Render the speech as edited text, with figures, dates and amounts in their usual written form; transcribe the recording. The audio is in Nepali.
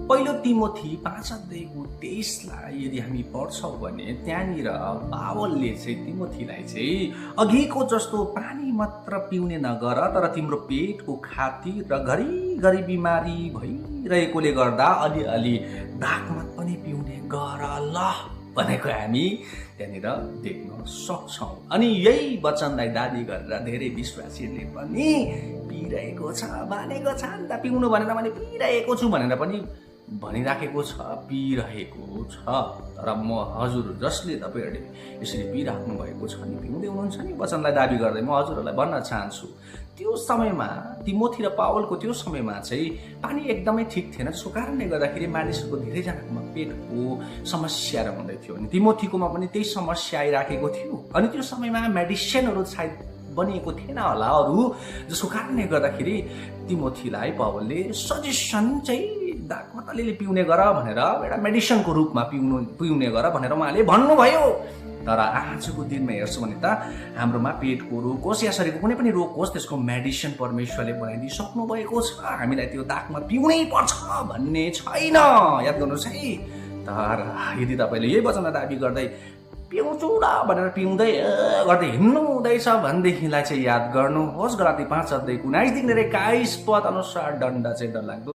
पहिलो तिमोथी 5:23 लाई यदि हामी पढ्छौँ भने त्यहाँनिर पावलले चाहिँ तिमोथीलाई चाहिँ अघिको जस्तो पानी मात्र पिउने नगर, तर तिम्रो पेटको खातिर र घरिघरि बिमारी भइरहेकोले गर्दा अलिअलि दागमत पनि पिउने गर ल भनेको हामी त्यहाँनिर देख्न सक्छौँ। अनि यही वचनलाई दाबी गरेर धेरै विश्वासीहरूले पनि पिइरहेको छ, भनेको छ नि त पिउनु भनेर मैले पिइरहेको छु भनेर पनि भनिराखेको छ, पिइरहेको छ। तर म हजुर जसले तपाईँहरूले यसरी पिइराख्नु भएको छ नि, पिउँदै हुनुहुन्छ नि वचनलाई दाबी गर्दै, म हजुरहरूलाई भन्न चाहन्छु त्यो समयमा तिमोथी र पावलको त्यो समयमा चाहिँ पानी एकदमै ठिक थिएन। त्यसको कारणले गर्दाखेरि मानिसहरूको धेरैजनाकोमा पेटको समस्या रहँदै थियो। अनि तिमोथीकोमा पनि त्यही समस्या आइराखेको थियो। अनि त्यो समयमा मेडिसिनहरू सायद बनिएको थिएन होला अरू, जसको कारणले गर्दाखेरि तिमोथीलाई पावलले सजेसन चाहिँ दागमत अलिअलि पिउने गर भनेर, एउटा मेडिसिनको रूपमा पिउने गर भनेर उहाँले भन्नुभयो। तर आजको दिनमा हेर्छौँ भने त हाम्रोमा पेटको रोग होस् या शरीरको कुनै पनि रोग होस्, त्यसको मेडिसिन परमेश्वरले बनाइदिइसक्नु भएको छ। हामीलाई त्यो दागमत पिउनै पर्छ भन्ने छैन, याद गर्नुहोस् है। तर यदि तपाईँले यही वचनलाई दाबी गर्दै पिउँछु र भनेर पिउँदै गर्दै हिँड्नु हुँदैछ भनेदेखिलाई चाहिँ याद गर्नुहोस्, गलाती 5:19 देखि 21 पद अनुसार दण्ड चाहिँ डरलाग्दो